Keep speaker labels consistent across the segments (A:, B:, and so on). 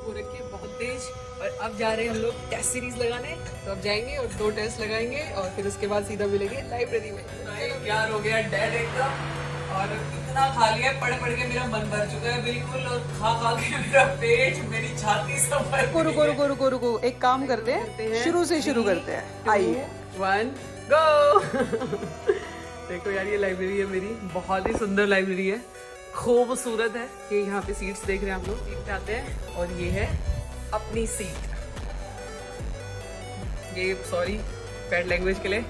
A: धूप हो रखी है बहुत तेज। और अब जा रहे हैं हम लोग टेस्ट सीरीज लगाने। तो अब जाएंगे और 2 टेस्ट लगाएंगे और फिर उसके बाद सीधा मिलेंगे लाइब्रेरी में। प्यार हो गया डैड एकदम, और इतना खा लिया पढ़ पढ़ के मेरा मन भर चुका है बिल्कुल, और खा खा के मेरा पेट मेरी छाती सब भर।
B: रुको, एक काम करते हैं, शुरू से शुरू करते हैं। आइए
A: 1 गो। देखो यार ये लाइब्रेरी है मेरी, बहुत ही सुंदर लाइब्रेरी है, खूबसूरत है। ये यहाँ पे सीट्स देख रहे हैं आप लोग, सीट पे आते हैं और ये है अपनी सीट। ये सॉरी बैड लैंग्वेज के लिए।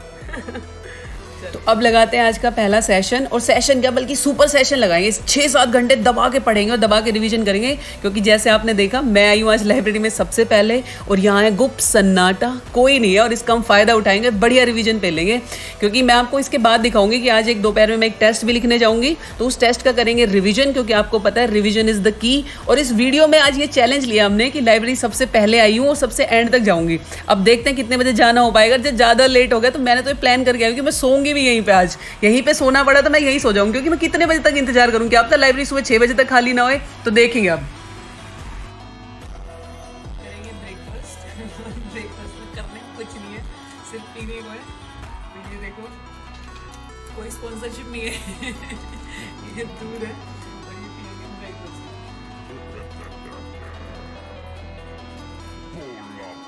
A: तो अब लगाते हैं आज का पहला सेशन, और सेशन क्या बल्कि सुपर सेशन लगाएंगे। 6-7 घंटे दबा के पढ़ेंगे और दबा के रिवीजन करेंगे, क्योंकि जैसे आपने देखा मैं आई हूँ आज लाइब्रेरी में सबसे पहले, और यहाँ है गुप्त सन्नाटा, कोई नहीं है, और इसका हम फायदा उठाएंगे, बढ़िया रिवीजन पे लेंगे। क्योंकि मैं आपको इसके बाद दिखाऊंगी कि आज एक दोपहर में मैं एक टेस्ट भी लिखने जाऊंगी, तो उस टेस्ट का करेंगे रिविजन, क्योंकि आपको पता है रिविजन इज द की। और इस वीडियो में आज ये चैलेंज लिया हमने कि लाइब्रेरी सबसे पहले आई हूँ और सबसे एंड तक जाऊंगी। अब देखते हैं कितने बजे जाना हो पाएगा। जब ज़्यादा लेट हो गया तो मैंने तो ये प्लान करके आई कि मैं सोऊंगी भी यहीं पे, आज यहीं पे सोना पड़ा तो मैं यहीं सो जाऊंगी, क्योंकि मैं कितने बजे तक इंतजार करूंगी। अब तक लाइब्रेरी सुबह 6 बजे तक खाली ना होए, तो देखेंगे अब। करेंगे ब्रेकफास्ट में करने कुछ नहीं है, सिर्फ पीने को है। तो ये देखो कोई स्पॉन्सरशिप नहीं है। ये दूध है और ये पिएंगे ब्रेकफास्ट।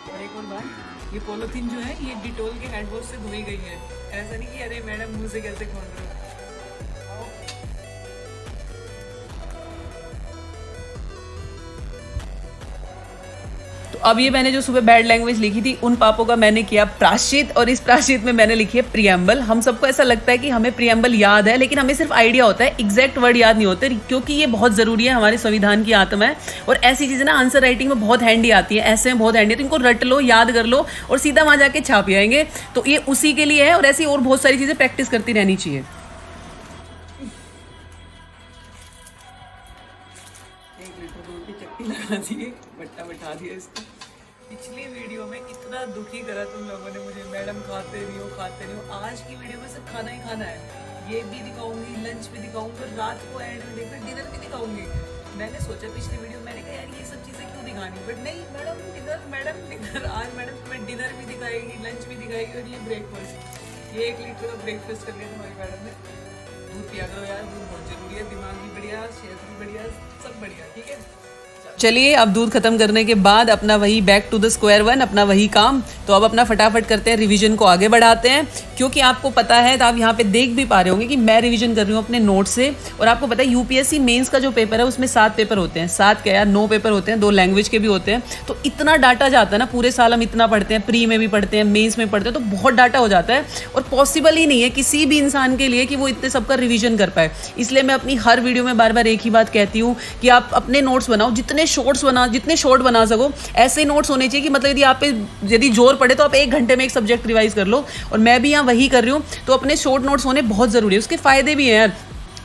A: और एक और बात, ये पॉलीथीन जो है ये डिटोल के हैंड वॉश से धोई गई है। ऐसा नहीं कि अरे मैडम मुंह से कैसे खोल रहे हो। तो अब ये मैंने जो सुबह बैड लैंग्वेज लिखी थी उन पापों का मैंने किया प्रायश्चित, और इस प्रायश्चित में मैंने लिखी है प्रियम्बल। हम सबको ऐसा लगता है कि हमें प्रियम्बल याद है, लेकिन हमें सिर्फ आइडिया होता है, एग्जैक्ट वर्ड याद नहीं होते, क्योंकि ये बहुत ज़रूरी है, हमारे संविधान की आत्मा है। और ऐसी चीज़ें ना आंसर राइटिंग में बहुत हैंडी आती है, ऐसे में बहुत हैंडी है, तो इनको रट लो, याद कर लो और सीधा वहाँ जाके छाप आएंगे। तो ये उसी के लिए है, और ऐसी और बहुत सारी चीज़ें प्रैक्टिस करती रहनी चाहिए। लगा दिए, बट्टा बैठा दिया इसको। पिछली वीडियो में इतना दुखी करा तुम लोगों ने मुझे, मैडम खाते नहीं हो। आज की वीडियो में सिर्फ खाना ही खाना है, ये भी दिखाऊंगी, लंच भी दिखाऊंगी, और रात को एंड में देखकर डिनर भी दिखाऊंगी। मैंने सोचा पिछली वीडियो मैंने कहा यार ये सब चीज़ें क्यों दिखानी, बट नहीं, मैडम डिनर आज मैडम तुम्हें डिनर भी दिखाएगी, लंच भी दिखाएगी, और ये ब्रेकफास्ट। ये 1 लीटर का ब्रेकफास्ट कर लिया तुम्हारी मैडम ने। दूध पिया करो यार, दूध बहुत जरूरी है, दिमाग भी बढ़िया, सेहत भी बढ़िया, सब बढ़िया, ठीक है। चलिए अब दूध खत्म करने के बाद अपना वही back to the square one, अपना वही काम। तो अब अपना फटाफट करते हैं, रिवीजन को आगे बढ़ाते हैं। क्योंकि आपको पता है, तो आप यहाँ पे देख भी पा रहे होंगे कि मैं रिवीजन कर रही हूँ अपने नोट से। और आपको पता है यूपीएससी मेंस का जो पेपर है उसमें 7 पेपर होते हैं, 7 क्या यार 9 पेपर होते हैं, 2 लैंग्वेज के भी होते हैं। तो इतना डाटा जाता है ना, पूरे साल हम इतना पढ़ते हैं, प्री में भी पढ़ते हैं, मेन्स में पढ़ते हैं, तो बहुत डाटा हो जाता है। और पॉसिबल ही नहीं है किसी भी इंसान के लिए कि वो इतने सबका रिवीजन कर पाए। इसलिए मैं अपनी हर वीडियो में बार बार एक ही बात कहती हूँ कि आप अपने नोट्स बनाओ, जितने शॉर्ट बना सको, ऐसे नोट्स होने चाहिए कि मतलब यदि आप पे यदि जोर पड़े तो आप 1 घंटे में एक सब्जेक्ट रिवाइज कर लो। और मैं भी यहाँ वही कर रही हूँ। तो अपने शॉर्ट नोट्स होने बहुत जरूरी है, उसके फायदे भी हैं यार।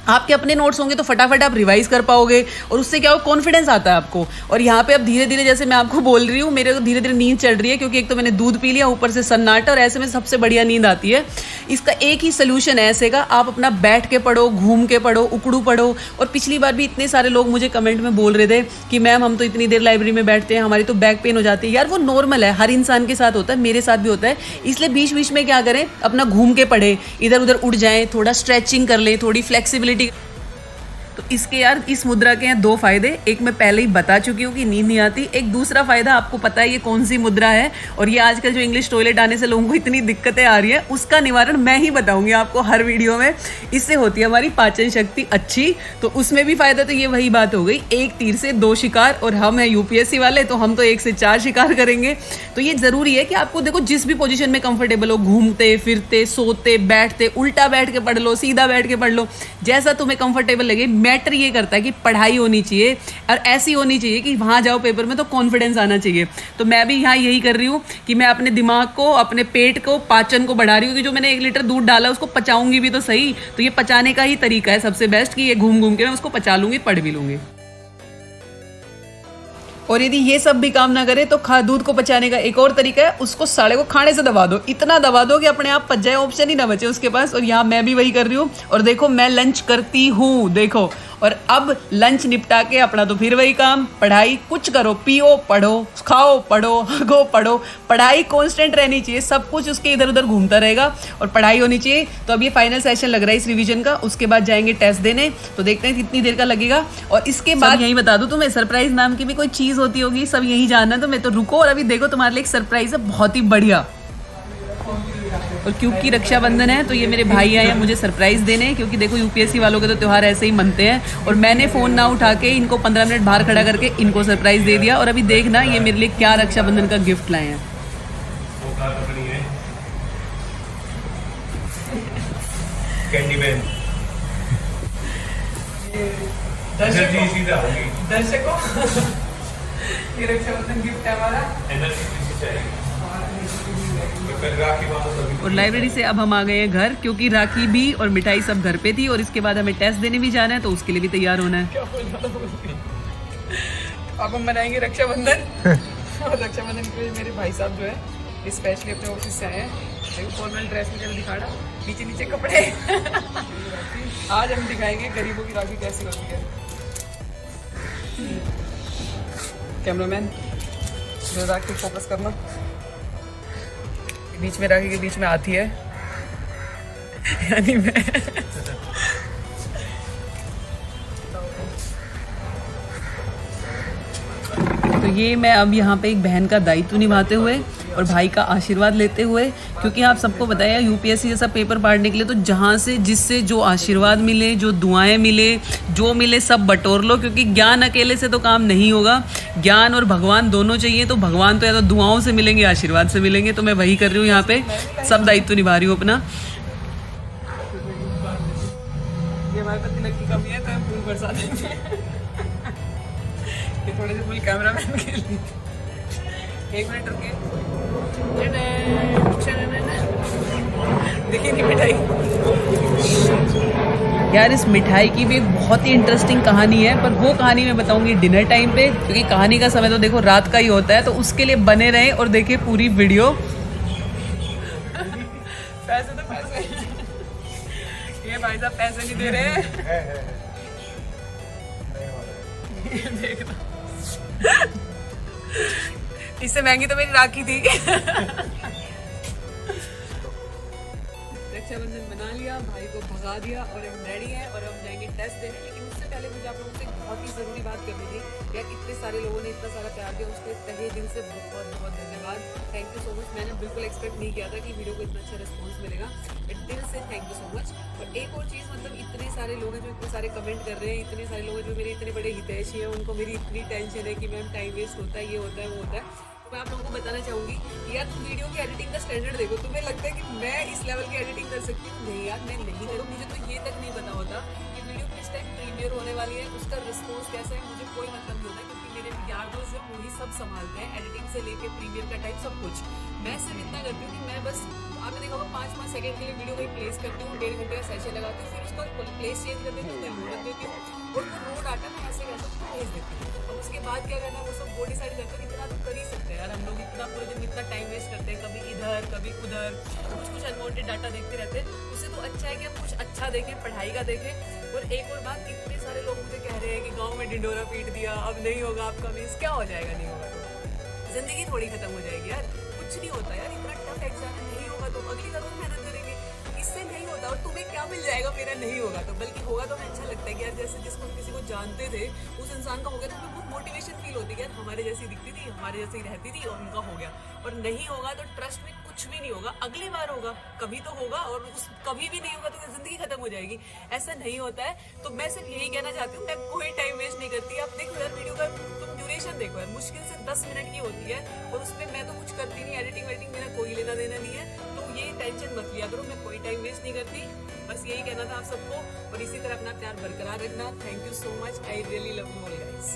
A: आपके अपने नोट्स होंगे तो फटाफट आप रिवाइज कर पाओगे, और उससे क्या हो, कॉन्फिडेंस आता है आपको। और यहाँ पे अब धीरे धीरे, जैसे मैं आपको बोल रही हूँ, मेरे को धीरे धीरे नींद चढ़ रही है, क्योंकि एक तो मैंने दूध पी लिया, ऊपर से सन्नाटा, और ऐसे में सबसे बढ़िया नींद आती है। इसका एक ही सोल्यूशन है ऐसे का, आप अपना बैठ के पढ़ो, घूम के पढ़ो, उकड़ू पढ़ो। और पिछली बार भी इतने सारे लोग मुझे कमेंट में बोल रहे थे कि मैम हम तो इतनी देर लाइब्रेरी में बैठते हैं, हमारी तो बैक पेन हो जाती है। यार वो नॉर्मल है, हर इंसान के साथ होता है, मेरे साथ भी होता है। इसलिए बीच बीच में क्या करें, अपना घूम के पढ़े, इधर उधर उठ जाएं, थोड़ा स्ट्रेचिंग कर लें, थोड़ी फ्लेक्सिबिलिटी। तो इसके यार इस मुद्रा के हैं 2 फायदे। एक मैं पहले ही बता चुकी हूँ कि नींद नहीं आती। एक दूसरा फायदा आपको पता है ये कौन सी मुद्रा है, और ये आजकल जो इंग्लिश टॉयलेट आने से लोगों को इतनी दिक्कतें आ रही है, उसका निवारण मैं ही बताऊंगी आपको हर वीडियो में। इससे होती है हमारी पाचन शक्ति अच्छी। तो उसमें भी फायदा, तो ये वही बात हो गई, 1 तीर से 2 शिकार। और हम हैं यूपीएससी वाले, तो हम तो 1 से 4 शिकार करेंगे। तो ये जरूरी है कि आपको देखो जिस भी पोजीशन में कंफर्टेबल हो, घूमते फिरते, सोते, बैठते, उल्टा बैठ के पढ़ लो, सीधा बैठ के पढ़ लो, जैसा तुम्हें कंफर्टेबल लगे। मैटर ये करता है कि पढ़ाई होनी चाहिए, और ऐसी होनी चाहिए कि वहां जाओ पेपर में तो कॉन्फिडेंस आना चाहिए। तो मैं भी यहाँ यही कर रही हूँ कि मैं अपने दिमाग को, अपने पेट को, पाचन को बढ़ा रही हूँ कि जो मैंने 1 लीटर दूध डाला उसको पचाऊंगी भी तो सही। तो ये पचाने का ही तरीका है सबसे बेस्ट, कि ये घूम घूम के मैं उसको पचा लूंगी, पढ़ भी लूंगी। और यदि ये सब भी काम ना करे तो दूध को पचाने का एक और तरीका है, उसको साड़े को खाने से दबा दो, इतना दबा दो कि अपने आप पच जाए, ऑप्शन ही ना बचे उसके पास। और यहाँ मैं भी वही कर रही हूँ। और देखो मैं लंच करती हूँ, देखो, और अब लंच निपटा के अपना तो फिर वही काम, पढ़ाई। कुछ करो, पियो पढ़ो, खाओ पढ़ो, हगो पढ़ो, पढ़ाई कांस्टेंट रहनी चाहिए, सब कुछ उसके इधर उधर घूमता रहेगा और पढ़ाई होनी चाहिए। तो अब ये फाइनल सेशन लग रहा है इस रिवीजन का, उसके बाद जाएंगे टेस्ट देने, तो देखते हैं कितनी देर का लगेगा। और इसके बाद यही बता दूं तुम्हें, सरप्राइज नाम की भी कोई चीज़ होती होगी, सब यही जानना है। तो मैं तो रुको, और अभी देखो तुम्हारे लिए एक सरप्राइज है बहुत ही बढ़िया। और क्योंकि रक्षाबंधन है तो ये मेरे भाई आए हैं मुझे सरप्राइज देने, क्योंकि देखो यूपीएससी वालों के तो त्यौहार ऐसे ही मनते हैं। और मैंने फ़ोन ना उठा के इनको 15 मिनट बाहर खड़ा करके इनको सरप्राइज दे दिया। और अभी देखना ये मेरे लिए क्या रक्षाबंधन का गिफ्ट लाए हैं। दर्शकों ये रक्षाबंधन गिफ्ट है हमारा। और लाइब्रेरी से अब हम आ गए हैं घर, क्योंकि राखी भी और मिठाई सब घर पे थी, और इसके बाद हमें टेस्ट देने भी जाना है, तो उसके लिए भी तैयार होना है। अब हम मनाएंगे रक्षाबंधन। और रक्षाबंधन के लिए मेरे भाई साहब जो है स्पेशली अपने ऑफिस से आए हैं। फॉर्मल ड्रेस में चल दिखाना, नीचे नीचे कपड़े। आज हम दिखाएंगे गरीबों की राखी कैसी होती है। कैमरामैन राखी फोकस करना, बीच में राखी के बीच में आती है यानी मैं। तो ये मैं अब यहाँ पे एक बहन का दायित्व निभाते हुए और भाई का आशीर्वाद लेते हुए, क्योंकि आप सबको बताया यूपीएससी जैसा पेपर पढ़ने के लिए तो जहाँ से जिससे जो आशीर्वाद मिले, जो दुआएं मिले, जो मिले सब बटोर लो, क्योंकि ज्ञान अकेले से तो काम नहीं होगा, ज्ञान और भगवान दोनों चाहिए। तो भगवान तो या तो दुआओं से मिलेंगे, आशीर्वाद से मिलेंगे। तो मैं वही कर रही हूँ, यहाँ पे सब दायित्व निभा रही हूँ अपना। ये हमारे पास तिलक की कमी है तो हम फूल बरसा देंगे। ये थोड़े से फूल कैमरामैन के लिए। एक मिनट रुकिए, देखिए कि मिठाई। यार इस मिठाई की भी एक बहुत ही इंटरेस्टिंग कहानी है, पर वो कहानी मैं बताऊंगी डिनर टाइम पे, क्योंकि कहानी का समय तो देखो रात का ही होता है। तो उसके लिए बने रहें और देखिए पूरी वीडियो। पैसे तो पैसे, ये भाई साहब पैसे नहीं दे रहे हैं। देखना इससे महंगी तो मेरी राखी थी। रक्षाबंधन बना लिया, भाई को भगा दिया और हम रेडी हैं और हम जाएंगे टेस्ट देने। लेकिन उससे पहले मुझे आप लोगों से बहुत ही ज़रूरी बात करनी थी। यार इतने सारे लोगों ने इतना सारा प्यार दिया, उसके तहे दिल से बहुत बहुत धन्यवाद। Thank you so much. मैंने बिल्कुल एक्सपेक्ट नहीं किया था कि वीडियो को इतना अच्छा रिस्पॉन्स मिलेगा, बट दिल से थैंक यू सो मच। और एक और चीज़, मतलब इतने सारे लोग हैं जो इतने सारे कमेंट कर रहे हैं, इतने सारे लोग हैं जो मेरे इतने बड़े हितैषी हैं, उनको मेरी इतनी टेंशन है कि मैम टाइम वेस्ट होता है, ये होता है, वो होता है। मैं आप लोगों को बताना चाहूँगी कि यार तुम वीडियो की एडिटिंग का स्टैंडर्ड देखो। तुम्हें लगता है कि मैं इस लेवल की एडिटिंग कर सकती हूँ? नहीं यार, मैं नहीं करूँ। मुझे तो ये तक नहीं पता होता कि वीडियो किस टाइम प्रीमियर होने वाली है, उसका रिस्पॉन्स कैसा है, मुझे कोई मतलब नहीं होता, क्योंकि मेरे यार दोस्त हैं वही सब संभालते हैं, एडिटिंग से लेके प्रीमियर का टाइम सब कुछ। मैं सिर्फ इतना करती हूँ कि मैं बस, आपने देखा होगा 5-5 सेकंड के लिए वीडियो को प्लेस करती हूँ, 1.5 घंटे का सेशन लगाती हूँ, फिर उसका प्लेस चेंज कर देती हूँ, मैं लोड रख देती हूँ और वो रो डाटा मैं ऐसे कैसे भेज देती हूँ। और उसके बाद क्या करना है वो सब वो डिसाइड करते हैं। इतना तो कर ही सकते हैं यार, हम लोग इतना पूरे दिन इतना टाइम वेस्ट करते हैं, कभी इधर कभी उधर, कुछ अनवांटेड डाटा देखते रहते हैं। उससे तो अच्छा है कि हम कुछ अच्छा देखें, पढ़ाई का देखें। और एक और बात, इतने सारे लोग मुझे कह रहे हैं कि गाँव में ढिंडोरा पीट दिया, अब नहीं होगा आपका मीन्स। क्या हो जाएगा नहीं होगा तो? जिंदगी थोड़ी खत्म हो जाएगी यार, कुछ नहीं होता यार। इतना टफ एग्जाम नहीं होगा तो अगली बार और मेहनत करेंगे, इससे नहीं होता। और तुम्हें क्या मिल जाएगा मेरा नहीं होगा तो? बल्कि होगा तो हमें अच्छा लगता है कि यार जैसे जिसको हम किसी को जानते थे उस इंसान का हो गया तो हमें बहुत मोटिवेशन फील होती है यार, हमारे जैसी दिखती थी, हमारे जैसी रहती थी और उनका हो गया। और नहीं होगा तो ट्रस्ट में कुछ भी नहीं होगा, अगली बार होगा, कभी तो होगा। और उस कभी भी नहीं होगा तो जिंदगी खत्म हो जाएगी, ऐसा नहीं होता है। तो मैं सिर्फ यही कहना चाहती हूँ, मैं कोई टाइम वेस्ट नहीं करती। आप देखो यार वीडियो का तुम ड्यूरेशन देखो यार, मुश्किल से 10 मिनट की होती है और उसमें मैं तो कुछ करती नहीं, एडिटिंग वेडिटिंग मेरा कोई लेना देना नहीं है। तो ये टेंशन मत लिया करो, मैं कोई टाइम वेस्ट नहीं करती। बस यही कहना था आप सबको, और इसी तरह अपना प्यार बरकरार रखना। Thank you so much, I really love you all guys.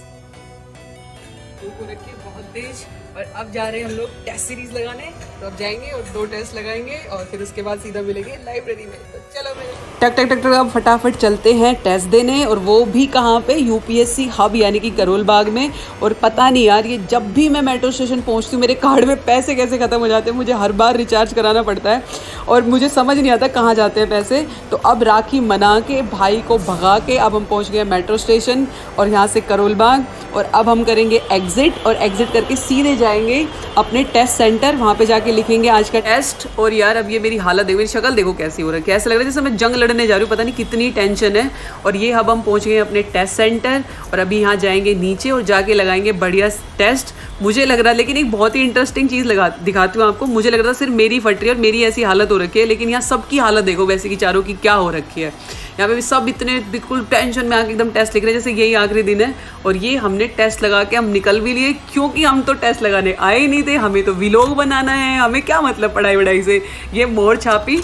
A: तो रखिए बहुत तेज। और अब जा रहे हैं हम लोग टेस्ट सीरीज लगाने। तो अब जाएंगे और 2 टेस्ट लगाएंगे और फिर उसके बाद सीधा मिलेंगे लाइब्रेरी में। तो चलो मेरे
B: टक टक टक टक अब फटाफट चलते हैं टेस्ट देने, और वो भी कहाँ पे, यूपीएससी हब यानी कि करोल बाग में। और पता नहीं यार, ये जब भी मैं मेट्रो स्टेशन पहुँचती हूँ मेरे कार्ड में पैसे कैसे ख़त्म हो जाते हैं, मुझे हर बार रिचार्ज कराना पड़ता है और मुझे समझ नहीं आता कहाँ जाते हैं पैसे। तो अब राखी मना के, भाई को भगा के अब हम पहुँच गए मेट्रो स्टेशन और यहाँ से करोल बाग। और अब हम करेंगे एग्जिट, और एग्जिट करके सीधे जाएंगे अपने टेस्ट सेंटर, वहाँ पे जाके लिखेंगे आज का टेस्ट। और यार अब ये मेरी हालत देखो, मेरी शक्ल देखो कैसी हो रही है, कैसे लग रहा है जैसे मैं जंग लड़ने जा रही हूँ, पता नहीं कितनी टेंशन है। और ये अब हम पहुँच गए अपने टेस्ट सेंटर और अभी यहाँ जाएंगे नीचे और जाके लगाएंगे बढ़िया टेस्ट। मुझे लग रहा है, लेकिन एक बहुत ही इंटरेस्टिंग चीज़ दिखाती हूँ आपको। मुझे लग रहा था सिर्फ मेरी फट रही है और मेरी ऐसी हालत हो रखी है, लेकिन यहाँ सबकी हालत देखो वैसे की चारों की क्या हो रखी है। यहाँ पे भी सब इतने बिल्कुल टेंशन में आके एकदम टेस्ट लिख रहे हैं जैसे यही आखिरी दिन है। और ये हमने टेस्ट लगा के हम निकल भी लिए, क्योंकि हम तो टेस्ट लगाने आए ही नहीं थे, हमें तो व्लॉग बनाना है, हमें क्या मतलब पढ़ाई वढ़ाई से। ये मोर छापी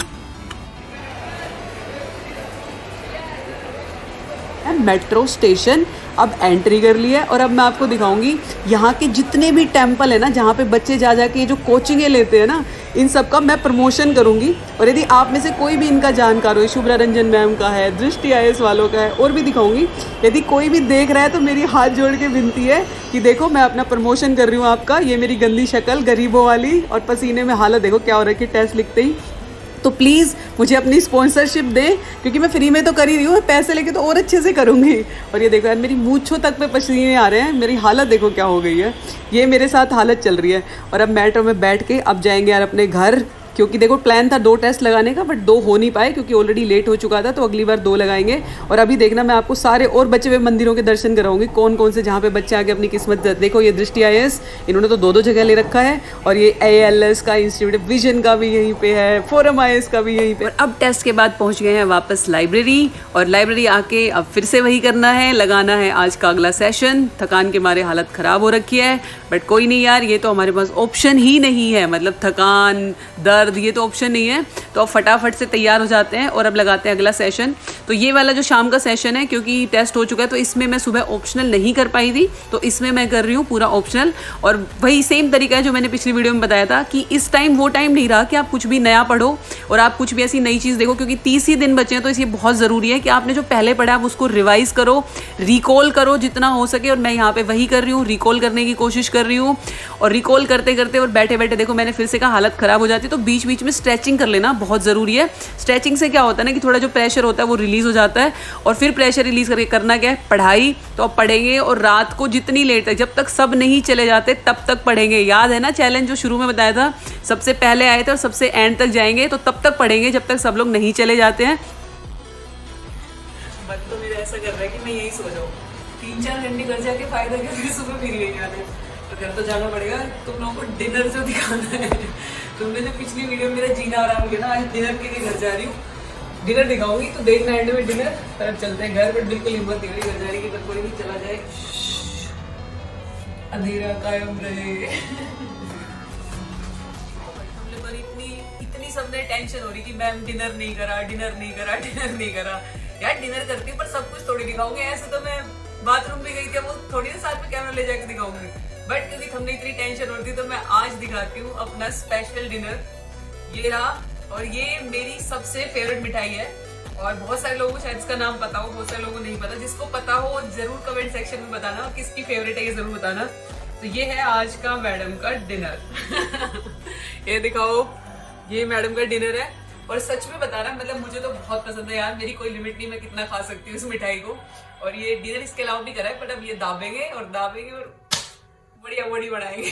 B: मेट्रो स्टेशन अब एंट्री कर लिया है। और अब मैं आपको दिखाऊंगी यहाँ के जितने भी टेम्पल है ना, जहाँ पे बच्चे जा जाके जो कोचिंगें लेते हैं ना, इन सब का मैं प्रमोशन करूंगी। और यदि आप में से कोई भी इनका जानकार हो, शुभ्रा रंजन मैम का है, दृष्टि IAS वालों का है, और भी दिखाऊंगी। यदि कोई भी देख रहा है तो मेरी हाथ जोड़ के विनती है कि देखो मैं अपना प्रमोशन कर रही हूँ आपका। ये मेरी गंदी शक्ल गरीबों वाली, और पसीने में हालत देखो क्या हो रही है टेस्ट लिखते ही। तो प्लीज़ मुझे अपनी स्पॉन्सरशिप दें, क्योंकि मैं फ्री में तो कर ही रही हूँ, पैसे लेके तो और अच्छे से करूँगी। और ये देखो यार मेरी मूंछों तक पे पसीने आ रहे हैं, मेरी हालत देखो क्या हो गई है। ये मेरे साथ हालत चल रही है। और अब मेट्रो में बैठ के अब जाएंगे यार अपने घर, क्योंकि देखो प्लान था 2 टेस्ट लगाने का, बट 2 हो नहीं पाए क्योंकि ऑलरेडी लेट हो चुका था। तो अगली बार 2 लगाएंगे। और अभी देखना मैं आपको सारे और बचे हुए मंदिरों के दर्शन कराऊंगी, कौन कौन से जहाँ पे बच्चे आके अपनी किस्मत। देखो ये दृष्टि IAS, इन्होंने तो 2-2 जगह ले रखा है। और ये ALS का इंस्टीट्यूट विजन का भी यहीं पे है, फोरम IAS का भी यहीं पे। और अब टेस्ट के बाद पहुँच गए हैं वापस लाइब्रेरी, और लाइब्रेरी आके अब फिर से वही करना है, लगाना है आज का अगला सेशन। थकान के मारे हालत ख़राब हो रखी है, बट कोई नहीं यार, ये तो हमारे पास ऑप्शन ही नहीं है। मतलब थकान, दर्द, ये तो ऑप्शन नहीं है। तो अब फटाफट से तैयार हो जाते हैं और अब लगाते हैं अगला सेशन। तो ये वाला जो शाम का सेशन है, क्योंकि टेस्ट हो चुका है तो इसमें मैं सुबह ऑप्शनल नहीं कर पाई थी, तो इसमें मैं कर रही हूँ पूरा ऑप्शनल। और वही सेम तरीका है जो मैंने पिछली वीडियो में बताया था कि इस टाइम वो टाइम नहीं रहा कि आप कुछ भी नया पढ़ो और आप कुछ भी ऐसी नई चीज़ देखो, क्योंकि 30 ही दिन बचे हैं। तो इसलिए बहुत ज़रूरी है कि आपने जो पहले पढ़ा आप उसको रिवाइज करो, रिकॉल करो जितना हो सके। और मैं यहाँ पे वही कर रही हूँ, रिकॉल करने की कोशिश कर रही हूँ। और रिकॉल करते करते और बैठे बैठे देखो मैंने फिर से कहा हालत ख़राब हो जाती है, तो बीच बीच में स्ट्रेचिंग कर लेना बहुत ज़रूरी है। स्ट्रेचिंग से क्या होता है ना कि थोड़ा जो प्रेशर होता है वो रिलीज़ हो जाता है। और फिर प्रेशर रिलीज़ करके करना क्या है, पढ़ाई। तो अब पढ़ेंगे और रात को जितनी लेट तक, जब तक सब नहीं चले जाते तब तक पढ़ेंगे। याद है ना चैलेंज जो शुरू में बताया था, सबसे पहले आए थे और सबसे एंड तक जाएंगे, तो तब तक पढ़ेंगे जब तक सब लोग नहीं चले जाते हैं।
A: मन तो मेरा ऐसा कर रहा है कि मैं यही सो जाऊँ, 3-4 घंटे घर जाके फायदा क्या, फिर सुबह फिर यही आना है। तो घर तो जाना पड़ेगा। तुम लोगों को डिनर जो दिखाना है, तुमने जो पिछली वीडियो में मेरा जीना आराम किया ना, आज डिनर के लिए घर जा रही हूँ, डिनर दिखाऊंगी। तो देखना एंड में डिनर। पर अब चलते हैं घर, बट बिल्कुल हिम्मत नहीं हो रही घर जाने की, पर कोई नहीं, चला जाए, अंधेरा कायम रहे। पर इतनी सबने टेंशन हो रही कि मैम डिनर नहीं करा, डिनर नहीं करा, डिनर नहीं करा। यार डिनर करती हूँ पर सब कुछ थोड़ी दिखाऊंगी। ऐसे तो मैं बाथरूम में गई थी, वो थोड़ी ना साथ में कैमरा ले जाके दिखाऊंगी, बट क्योंकि हमने इतनी टेंशन हो रही थी तो मैं आज दिखाती हूँ अपना स्पेशल डिनर। ये रहा, और ये मेरी सबसे फेवरेट मिठाई है। और बहुत सारे लोगों को शायद इसका नाम पता हो, बहुत सारे लोगों को नहीं पता। जिसको पता हो जरूर कमेंट सेक्शन में बताना, और किसकी फेवरेट है ये जरूर बताना। तो ये है आज का मैडम का डिनर। ये दिखाओ, ये मैडम का डिनर है। और सच में बता रहा, मतलब मुझे तो बहुत पसंद है यार, मेरी कोई लिमिट नहीं मैं कितना खा सकती हूँ इस मिठाई को। और ये डिनर इसके अलावा भी करा है, बट अब ये दाबेंगे और बढ़िया बॉडी बनाएंगे।